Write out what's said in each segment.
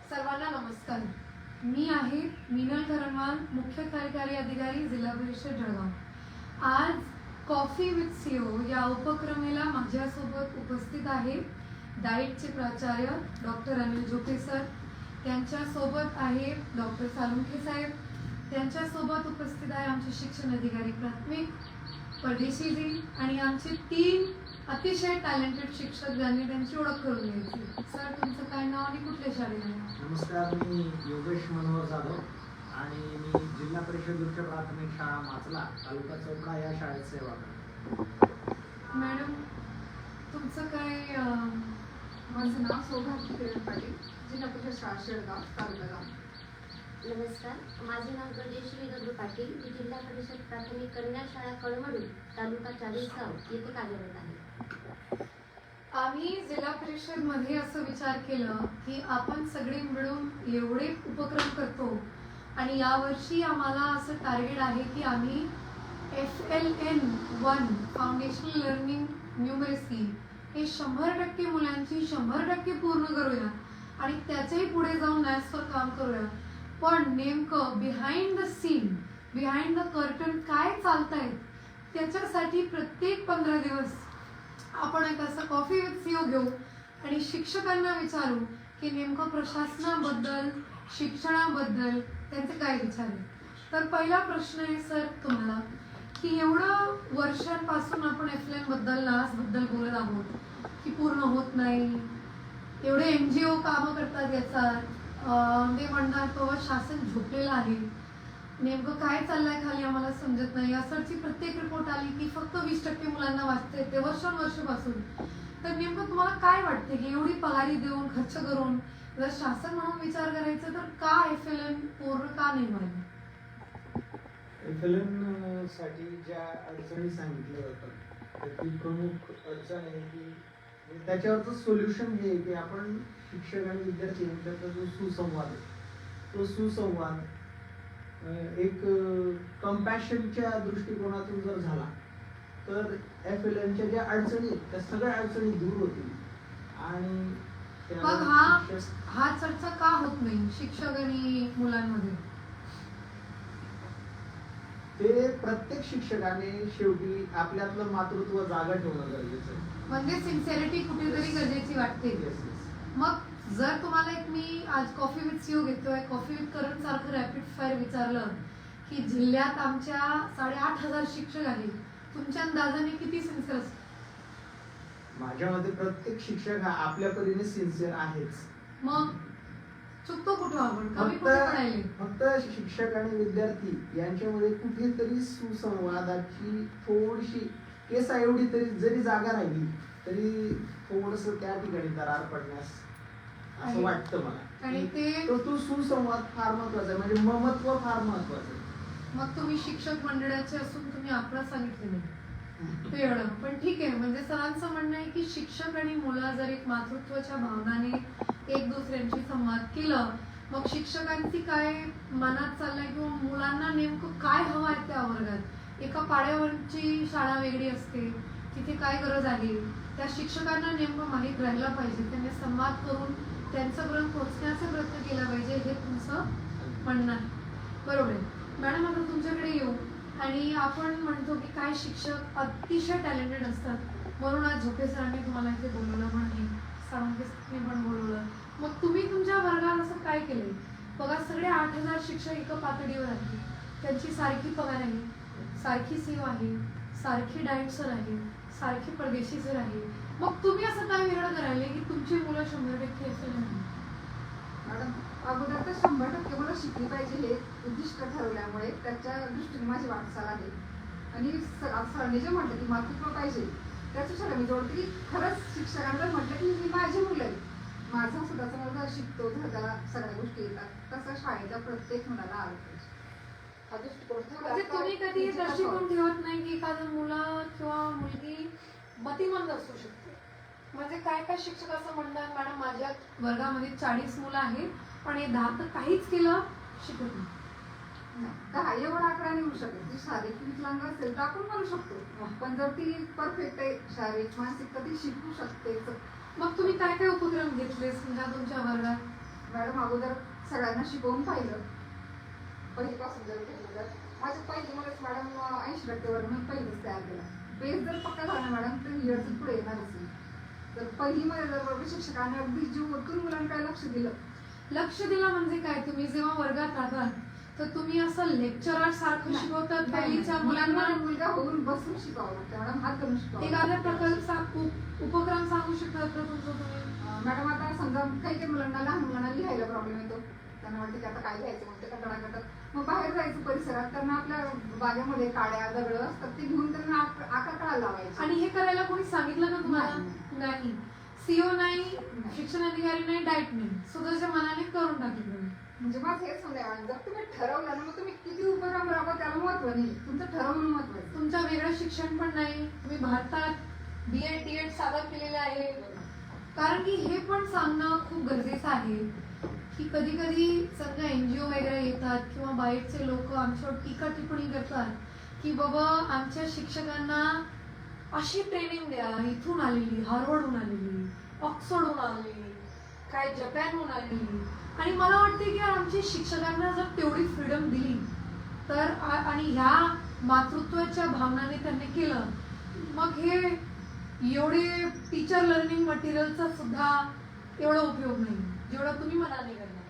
सर्वांना नमस्कार. मी आहे मीनल करनवाल, मुख्य कार्यकारी अधिकारी, जिल्हा परिषद जळगाव. आज कॉफी विथ सीओ या उपक्रमेला माझ्यासोबत उपस्थित आहे डाएटचे प्राचार्य डॉक्टर अनिल झोपे सर, त्यांच्यासोबत आहे डॉक्टर सालुंखे साहेब, त्यांच्यासोबत उपस्थित आहे आमचे शिक्षण अधिकारी प्राथमिक परदेशीजी आणि आमचे 3 अतिशय टॅलेंटेड शिक्षक ज्यांनी त्यांची ओळख करून घ्यायची. सर, तुमचं काय नाव आणि कुठल्या शाळेला? नमस्कार, मी योगेश मनोहर जाधव आणि मी जिल्हा परिषद उच्च प्राथमिक शाळा माचला, तालुका चौकडा या शाळेत सेवा करतो. मॅडम, तुमचं काय? माझं नाव सौभाग्य किरण पाटील, जिल्हा परिषद शाळा शेळगाव, तालुका गाव. नमस्कार, माझे नाव गजेश्री दगडू पाटील, मी जिल्हा परिषद प्राथमिक कन्या शाळा कळमडू, तालुका चाळीसगाव येथे कार्यरत आहे. आम्ही जिल्हा परिषद मध्ये असं विचार केलं की आपण सगळे मिळून एवढे उपक्रम करतो आणि यावर्षी आम्हाला असं टार्गेट आहे की आम्ही FLN-1 फाउंडेशनल लर्निंग न्यूमरसी हे 100% मुलांची 100% पूर्ण करूया आणि त्याच्याही पुढे जाऊन नॅसवर काम करूया. पण नेमकं behind the scene, behind the curtain काय चालतंय त्याच्यासाठी प्रत्येक 15 दिवस आपण एक असं कॉफी विथ सीओ घेऊ आणि शिक्षकांना विचारू की नेमकं प्रशासनाबद्दल, शिक्षणाबद्दल त्यांचे काय विचार आहे. तर पहिला प्रश्न आहे सर तुम्हाला की एवढं वर्षांपासून आपण FLN बद्दल, नास बद्दल बोलत आहोत की पूर्ण होत नाही, एवढे NGO कामं करतात याचा, ते म्हणतात बाबा शासन झोपलेलं आहे, नेमकं काय चाललंय खाली आम्हाला समजत नाही. असंची प्रत्येक रिपोर्ट आली की फक्त 20% मुलांना वाचते ते वर्षानुवर्षापासून. तर नेमकं तुम्हाला काय वाटते की एवढी पगारी देऊन खर्च करून जर शासन म्हणून विचार करायचं तर का FLN पूर्ण का नाही व्हायला? FLN साठी ज्या अडचणी सांगितल्या जातात त्याची प्रमुख अडचण आहे की त्याच्यावरचं सोल्युशन हे की आपण शिक्षक आणि विद्यार्थी यांच्यातला जो सुसंवाद आहे, तो सुसंवाद एक कंपॅशनच्या दृष्टिकोनातून जर झाला तर FLNच्या ज्या अडचणी आहेत त्या सगळ्या अडचणी दूर होतील. आणि मग हा चर्चा का होत नाही शिक्षक आणि मुलांमध्ये? ते प्रत्येक शिक्षकाने शेवटी आपल्यातलं मातृत्व जागा ठेवणं गरजेचं आहे. म्हणजे सिन्सिअरिटी कुठेतरी गरजेची वाटते. मग जर तुम्हाला एक मी आज कॉफी विथ सीओ घेतोय, कॉफी विथ करण सारखं रॅपिड फायर विचारलं की जिल्ह्यात आमच्या 8,500 शिक्षक आहेत, तुमच्या अंदाजाने किती सिन्सिअर असतात? माझ्या मते प्रत्येक शिक्षक हा आपल्या परीने सिन्सिअर आहेच. मग चुकतो कुठं आपण? कमी कुठे पडायले? फक्त शिक्षक आणि विद्यार्थी यांच्यामध्ये कुठेतरी सुसंवादाची थोडीशी केसा एवढी तरी जरी जागा राहिली तरी थोडस त्या ठिकाणी दरार पडण्यास असं वाटतं मला. आणि ते तो सुसंवाद फार महत्वाचा आहे, म्हणजे ममत्व फार महत्वाचं आहे. मग तुम्ही शिक्षक मंडळाचे असून तुम्ही आपलं सांगितलं नाही ते एवढं, पण ठीक आहे. म्हणजे सरांचं म्हणणं आहे की शिक्षक आणि मुलं जर एक मातृत्वाच्या भावनाने एक दुसऱ्यांशी संवाद केलं, मग शिक्षकांची काय मनात चाललंय किंवा मुलांना नेमकं काय हवं आहे त्या वर्गात. एका पाड्यावरची शाळा वेगळी असते, तिथे काय गरज आहे त्या शिक्षकांना नेमकं माहीत राहिलं पाहिजे. त्यांनी संवाद करून त्यांच्यापर्यंत पोहोचण्याचा प्रयत्न केला पाहिजे, हे तुमचं म्हणणं आहे. बरोबर आहे मॅडम. आता तुमच्याकडे येऊ आणि आपण म्हणतो की काय शिक्षक अतिशय टॅलेंटेड असतात म्हणून आज झोपे सरांनी तुम्हाला इथे बोलवलं, पण साळुंखे पण बोलवलं. मग तुम्ही तुमच्या वर्गात असं काय केलंय? बघा, सगळे 8,000 शिक्षक एका पातळीवर आहेत, त्यांची सारखी पगार आहे, सारखी सीओ आहे, सारखी डाएट सर आहे, सारखी परदेशी सर आहे. मग तुम्ही असं काय वेगळं करायला की तुमची मुलं 100% FLN आहे? मॅडम, अगोदर तर 100% मुलं शिकली पाहिजे हे उद्दिष्ट ठरवल्यामुळे त्याच्या दृष्टीने माझी वाटचाल आहे. आणि सरांनी जे म्हटलं की मातृत्व पाहिजे त्याच्यासाठी मी जोडते की खरंच शिक्षकांना म्हटलं की ही माझी मुलं आहे, माझा स्वतःचा मुलगा शिकतो तर त्याला सगळ्या गोष्टी येतात, तसं शाळेच्या प्रत्येक मुलाला आलं पाहिजे. म्हणजे तुम्ही कधी दृष्टिकोन ठेवत नाही की एखादं मुलं किंवा मुलगी मतिमंद असू शकते? म्हणजे काय काय शिक्षक असं म्हणतात, मॅडम माझ्या वर्गामध्ये 40 मुलं आहेत पण हे 10 तर काहीच केलं शिकत नाही. 10 एवढा आकडा नाही होऊ शकत. ती शारीरिक विकलांग असेल तर आपण म्हणू शकतो, पण जर ती परफेक्ट आहे शारीरिक मानसिक तर ती शिकू शकते. मग तुम्ही काय काय उपक्रम घेतले समजा तुमच्या वर्गात? मॅडम अगोदर सगळ्यांना शिकवून पाहिलं पहिलीपासून जर घेतलं तर माझ्या पहिलीमुळेच मॅडम 80% मी पहिलीच तयार केला. बेस जर पक्का झाला ना मॅडम तर इयरचं पुढे येणारच नाही. तर पहिलीमध्ये जर बरोबर शिक्षकाने अगदी जीव ओतून मुलांकडे लक्ष दिलं म्हणजे काय, तुम्ही जेव्हा वर्गात राहतात तर तुम्ही असं लेक्चरर सारखं नाही. शिकवतात नाही, पहिलीच्या मुलांना मुलांना? मुलगा होऊन बसून शिकावं लागतं मॅडम, हात धरून शिकावं एखाद्या लागतं. प्रकल्प उपक्रम सांगू शकतात का तुमचं तुम्ही? मॅडम आता समजा काही मुलांना लहान मुलांना लिहायला प्रॉब्लेम येतो, त्यांना वाटतं की आता काय लिहायचं म्हणते कंटाळा करतात, मग बाहेर जायचं परिसरात त्यांना आपल्या बागेमध्ये काड्या दगड असतात ते घेऊन त्यांना आकाराला लावायचे. आणि हे करायला कोणी सांगितलं का तुम्हाला? नाही. सीओ नाही, नाही. शिक्षण अधिकारी नाही, डाएट नाही, स्वतःच्या मनाने करून टाकलं. म्हणजे माझं हेच म्हणणं आहे, जर तुम्ही ठरवलं ना मग तुम्ही किती उपक्रम राबवा त्याला महत्व नाही, तुमचं ठरवणं महत्वाचं. तुमचं वेगळं शिक्षण पण नाही, तुम्ही भारतात बीएड डीएड सादर केलेलं आहे. कारण की हे पण सांगणं खूप गरजेचं आहे की कधी कधी समजा एनजीओ वगैरे येतात किंवा बाहेरचे लोक आमच्यावर टीका टिप्पणी करतात की बाबा आमच्या शिक्षकांना अशी ट्रेनिंग द्या, इथून आलेली, हार्वर्डहून आलेली, ऑक्सफर्डहून आलेली, काय जपानहून आलेली. आणि मला वाटते की आमच्या शिक्षकांना जर तेवढी फ्रीडम दिली तर आणि ह्या मातृत्वाच्या भावनाने त्यांनी केलं, मग हे एवढे टीचर लर्निंग मटेरियलचा सुद्धा एवढा उपयोग नाही जेवढा तुम्ही मनाने करणार.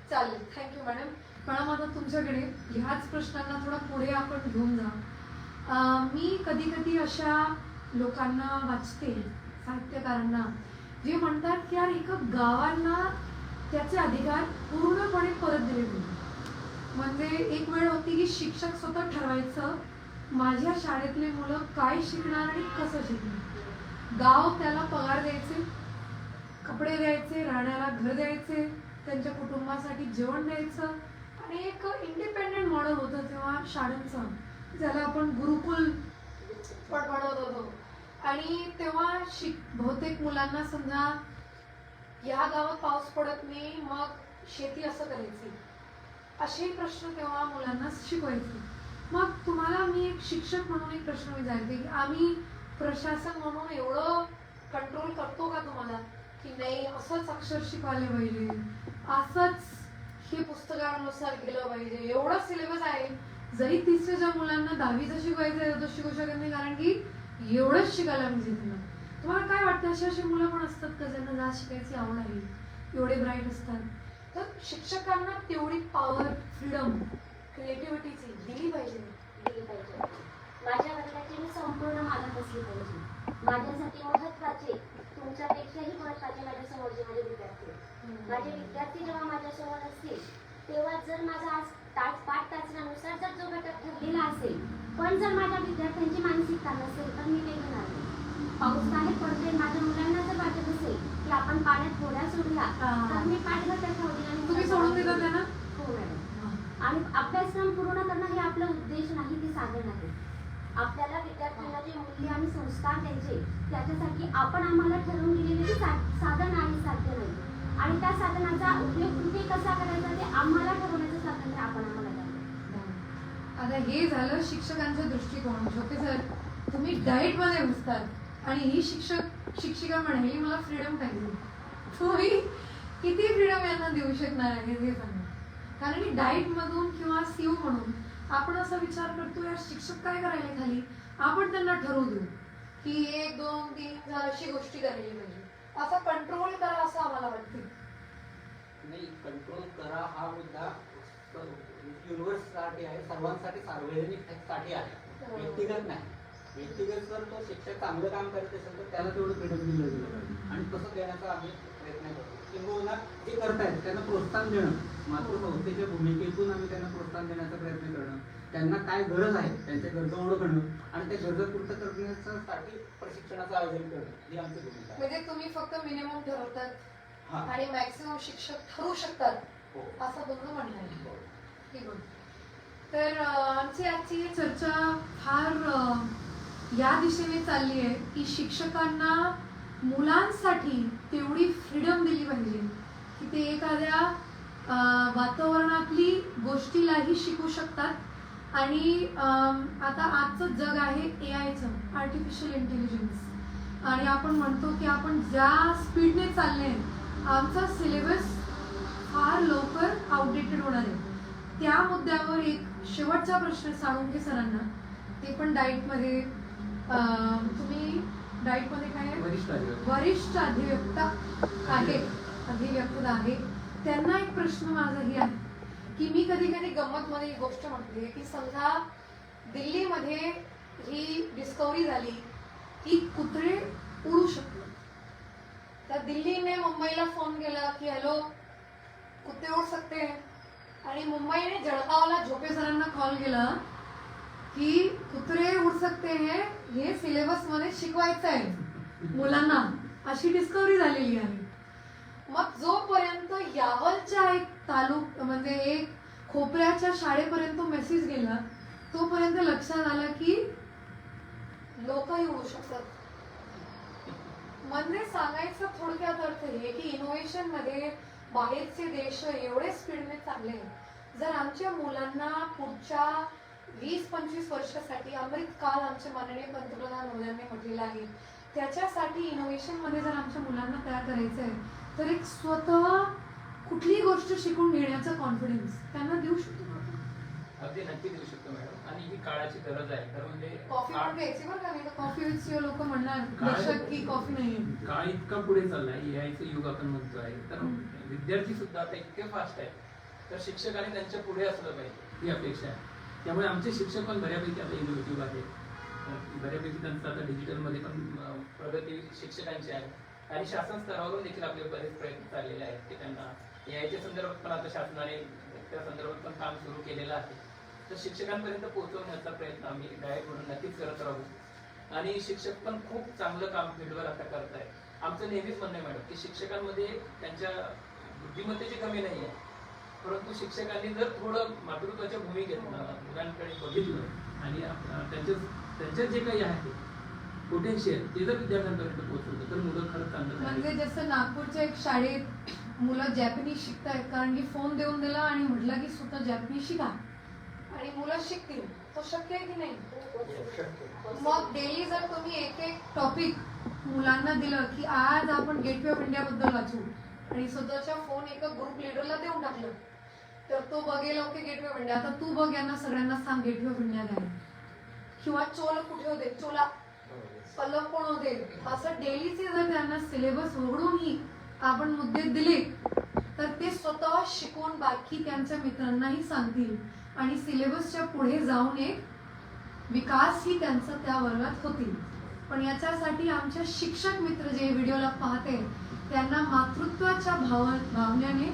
चालेल, थँक्यू मॅडम. मॅडम आता तुमच्याकडे ह्याच प्रश्नांना थोडा पुढे आपण घेऊन जा. मी कधी कधी अशा लोकांना वाचते, साहित्यकारांना, जे म्हणतात की यार एका गावांना त्याचे अधिकार पूर्णपणे परत दिले पाहिजे. म्हणजे एक वेळ होती की शिक्षक स्वतः ठरवायचं माझ्या शाळेतले मुलं काय शिकणार आणि कसं शिकणार. गाव त्याला पगार द्यायचे, कपडे द्यायचे, राहण्याला घर द्यायचे, त्यांच्या कुटुंबासाठी जेवण द्यायचं आणि एक इंडिपेंडेंट मॉडेल होतं तेव्हा शाळेचं, ज्याला आपण गुरुकुल बनवत होतो. आणि तेव्हा बहुतेक मुलांना समजा या गावात पाऊस पडत नाही मग शेती असं करायची, असे प्रश्न तेव्हा मुलांना शिकवायचे. मग तुम्हाला मी एक शिक्षक म्हणून एक प्रश्न विचारते की आम्ही प्रशासन म्हणून एवढं कंट्रोल करतो का तुम्हाला की नाही असंच अक्षर शिकवायला पाहिजे, असंच हे पुस्तकानुसार केलं पाहिजे, एवढं सिलेबस आहे. जरी तिसऱ्याच्या मुलांना 10वीचं शिकवायचं आहे तर शिकू शकत नाही कारण की एवढंच शिकायला पाहिजे त्यांना. तुम्हाला काय वाटतं असे मुलं पण असतात का ज्यांना जास्त शिकायची आवड आहे, एवढे ब्राईट असतात, तर शिक्षकांना तेवढी पॉवर, फ्रीडम, क्रिएटिव्हिटीची दिली पाहिजे. माझ्या वर्गाची मी संपूर्ण मालक असली पाहिजे. माझ्यासाठी महत्त्वाचे, तुमच्यापेक्षाही महत्त्वाचे माझ्यासमोरचे माझे विद्यार्थी. माझे विद्यार्थी जेव्हा माझ्यासमोर असतील तेव्हा जर माझा आज पाठ तासण्यानुसार जर जो घटक ठरलेला असेल, पण जर माझ्या विद्यार्थ्यांची मानसिकता नसेल तर मी ते घेणार नाही. पाऊस बाहेर पडतोय, माझ्या मुलांना जर वाटत असेल की आपण पाण्यात थोड्या सोडूया तर मी पाठ घटक ठेवले आणि तुम्ही सोडून देता त्यांना? हो मॅडम. आणि अभ्यासक्रम पूर्ण करणं हे आपला उद्देश नाही, ते साधन आहे. आपल्याला विद्यार्थ्यांना जे मूल्य आणि संस्कार द्यायचे त्याच्यासाठी आपण आम्हाला ठरवून दिलेले साधन आहे, साध्य नाही. आणि त्या साधनाचा उपयोग कुठे कसा करायचा ते आम्हाला ठरवण्याचं स्वातंत्र्य आपण आम्हाला द्यावं. आता हे झालं शिक्षकांचा दृष्टिकोन. छोटे सर, तुम्ही डाएट मध्ये घुसतात आणि ही शिक्षिका म्हणाली मला फ्रीडम पाहिजे. तुम्ही किती फ्रीडम यांना देऊ शकणार आहे हे सांगा. कारण की डाएट मधून किंवा सीओ म्हणून आपण असा विचार करतो यार शिक्षक काय करायला खाली, आपण त्यांना ठरवू देऊ की 1 2 3 अशी गोष्टी करायला पाहिजे, असा कंट्रोल करा असं आम्हाला वाटते. नाही, कंट्रोल करा हा मुद्दा युनिव्हर्ससाठी आहे, सर्वांसाठी, सार्वजनिकसाठी आहे, व्यक्तिगत नाही. व्यक्तिगत जर तो शिक्षक चांगलं काम करत असेल तर त्याला तेवढं फ्रीडम दिलं गेलं पाहिजे आणि तसं देण्याचा आम्ही प्रयत्न करतो. किंवा जे करतायत त्यांना प्रोत्साहन देणं, मातृसंस्थेच्या भूमिकेतून आम्ही त्यांना प्रोत्साहन देण्याचा प्रयत्न करणं, त्यांना काय गरज आहे त्यांच्या गरजा ओळखणं आणि त्या गरजा पूर्ण करण्यासाठी प्रशिक्षणाचं आयोजन करणं ही आमची भूमिका आहे. म्हणजे तुम्ही फक्त मिनिमम ठरवतात हा. आणि मॅक्सिमम शिक्षक ठरवू शकतात हो. असं तुमचं म्हणणं आहे. ठीक आहे. तर आमची आजची चर्चा फार या दिशेने चालली आहे की शिक्षकांना मुलांसाठी तेवढी फ्रीडम दिली पाहिजे की ते एखाद्या वातावरणातली गोष्टीलाही शिकू शकतात. आणि आता आजचं जग आहे AIचं, आर्टिफिशियल इंटेलिजन्स, आणि आपण म्हणतो की आपण ज्या स्पीडने चालले आमचा सिलेबस फार लवकर आउटडेटेड होणार आहे. त्या मुद्द्यावर एक शेवटचा प्रश्न साळुंखे सरांना, ते पण डाईटमध्ये तुम्ही डाईटमध्ये काय आहे? वरिष्ठ अधिव्यक्त आहे. त्यांना एक प्रश्न माझाही आहे की मी कधी कधी गंमत मध्ये एक गोष्ट म्हणते की समजा दिल्लीमध्ये ही डिस्कवरी झाली की कुत्रे उडू शकतात, तर दिल्लीने मुंबईला फोन केला की हॅलो कुत्ते उड सकते हैं, आणि मुंबईने जळगावला झोपे सरांना कॉल केला की कुत्रे उड सकते हैं हे सिलेबस मध्ये शिकवायचं आहे मुलांना, अशी डिस्कवरी झालेली आहे. मग जोपर्यंत यावलच्या एक म्हणजे एक खोपऱ्याच्या शाळेपर्यंत मेसेज गेला तोपर्यंत लक्षात आलं की लोकही उडू शकतात. म्हणजे सांगायचं थोडक्यात अर्थ हे की इनोव्हेशन मध्ये बाहेरचे देश एवढे स्पीडने चालले, जर आमच्या मुलांना पुढच्या 20-25 वर्षासाठी अमृत काल आमचे माननीय पंतप्रधान मोदींनी म्हटलेलं आहे, त्याच्यासाठी इनोव्हेशन मध्ये जर आमच्या मुलांना तयार करायचं आहे तर एक स्वतः कुठलीही गोष्ट शिकून घेण्याचा कॉन्फिडन्स त्यांना देऊ शकतो. अगदी नक्की देऊ शकतो मॅडम, आणि ही काळाची गरज आहे. खरं म्हणजे कॉफी पण घ्यायची बरं का, नाही तर कॉफी विथ सीओ लोक म्हणणार दर्शक की कॉफी नाहीये. काळ इतका पुढे चाललाय, एआयचं युग आपण म्हणतो आहे, तर विद्यार्थी सुद्धा आता इतके फास्ट आहे, तर शिक्षकाने त्यांच्या पुढे असलं पाहिजे ही अपेक्षा आहे. त्यामुळे आमचे शिक्षक पण बऱ्यापैकी आता इनोव्हेटिव्ह आहेत, बऱ्यापैकी त्यांचं आता डिजिटलमध्ये पण प्रगती शिक्षकांची आहे, आणि शासन स्तरावरून देखील आपले बरेच प्रयत्न चाललेले आहेत की त्यांना एआयच्या संदर्भात पण आता शासनाने त्या संदर्भात पण काम सुरू केलेलं आहे. तर शिक्षकांपर्यंत पोहोचवण्याचा प्रयत्न आम्ही डायट म्हणून नक्कीच करत राहू, आणि शिक्षक पण खूप चांगलं काम फील्डवर आता करत आहे. आमचं नेहमीच म्हणणं आहे मॅडम की शिक्षकांमध्ये त्यांच्या बुद्धिमत्तेची कमी नाही आहे, परंतु शिक्षकांनी जर थोडं मातृत्वाच्या भूमिकेत मुलांकडे बघितलं आणि त्यांच्यात जे काही आहे पोटेन्शियल ते जर विद्यार्थ्यांपर्यंत पोहोचवलं तर मुलं खरंच चांगलं. म्हणजे जसं नागपूरच्या एक शाळेत मुलं जॅपनीज शिकतायत कारण की फोन देऊन दिला आणि म्हटलं की स्वतः जॅपनीज शिका आणि मुलं शिकतील, तो शक्य आहे की नाही? मग डेली जर तुम्ही एक एक टॉपिक मुलांना दिलं की आज आपण गेटवे ऑफ इंडिया बद्दल वाचू आणि स्वतःच्या फोन एका ग्रुप लिडरला देऊन टाकलं तर तो बघेल ओके गेटवे ऑफ इंडिया, आता तू बघ यांना सगळ्यांना सांग गेटवे ऑफ इंडिया काय, किंवा चोल कुठे होते, चोला पल्लव कोण होते, असं डेलीचे जर त्यांना सिलेबस उघडूनही आपण मुद्दे दिले तर ते स्वतः शिकून बाकी त्यांच्या मित्रांनाही सांगतील आणि सिलेबसच्या पुढे जाऊन एक विकासही त्यांचा त्या वर्गात होतील. पण याच्यासाठी आमच्या शिक्षक मित्र जे व्हिडिओला पाहते त्यांना मातृत्वाच्या भावनेने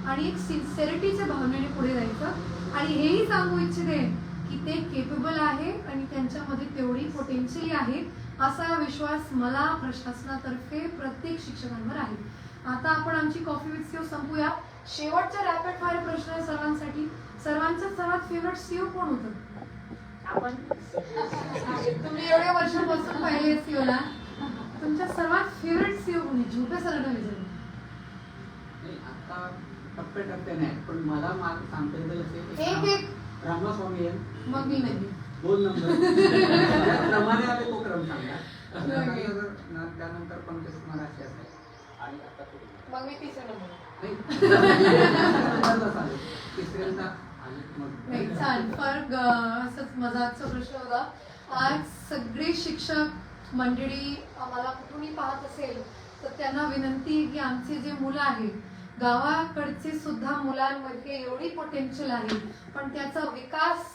आणि एक सिन्सिअरिटीच्या भावनेने पुढे जायचं आणि हेही सांगू इच्छिते की ते केपेबल आहे आणि त्यांच्यामध्ये तेवढी पोटेन्शियली आहे असा विश्वास मला प्रशासनातर्फे प्रत्येक शिक्षकांवर आहे. आता आपण आमची कॉफी विथ सीओ संपूया. शेवटचा रॅपिड फायर प्रश्न आहे सर्वांसाठी. सर्वांचा सर्वात फेवरेट सीओ कोण होतं? आपण तुम्ही एवढ्या वर्षापासून पाहिले सीओला, तुमच्या सर्वात फेवरेट सीओ कोणी? झोपे सरांना विचारलं. आता टप्प्याटप्प्याने आहे, पण मला सांगता येईल एक एक रामस्वामी मग मी नाही 2 नंबर क्रमाने आले तो क्रम सांगा, त्यानंतर पंकज कुमार असे असेल आणि आता मग मी तिसरा नंबर तिसऱ्यांदा नाही चाल फरक असंच मजाकचा प्रश्न होता. आज सगळे शिक्षक मंडळी आम्हाला कुठूनही पाहत असेल तर त्यांना विनंती आहे की आमचे जे मुलं आहेत गावाकडचे सुद्धा मुलांमध्ये एवढी पोटेन्शियल आहे पण त्याचा विकास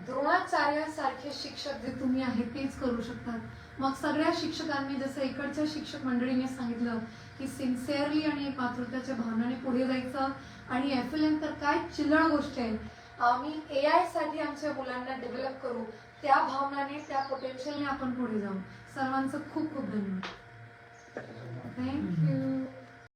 द्रोणाचार्यासारखे शिक्षक जे तुम्ही आहेत तेच करू शकतात. मग सगळ्या शिक्षकांनी जसं इकडच्या शिक्षक मंडळीने सांगितलं की सिन्सिअरली आणि पात्रतेच्या भावनाने पुढे जायचं आणि FLN तर काय चिल्लर गोष्ट आहे, आम्ही AI साठी आमच्या मुलांना डेव्हलप करू, त्या भावनाने त्या पोटेन्शियलने आपण पुढे जाऊ. सर्वांचं खूप खूप धन्यवाद. थँक्यू.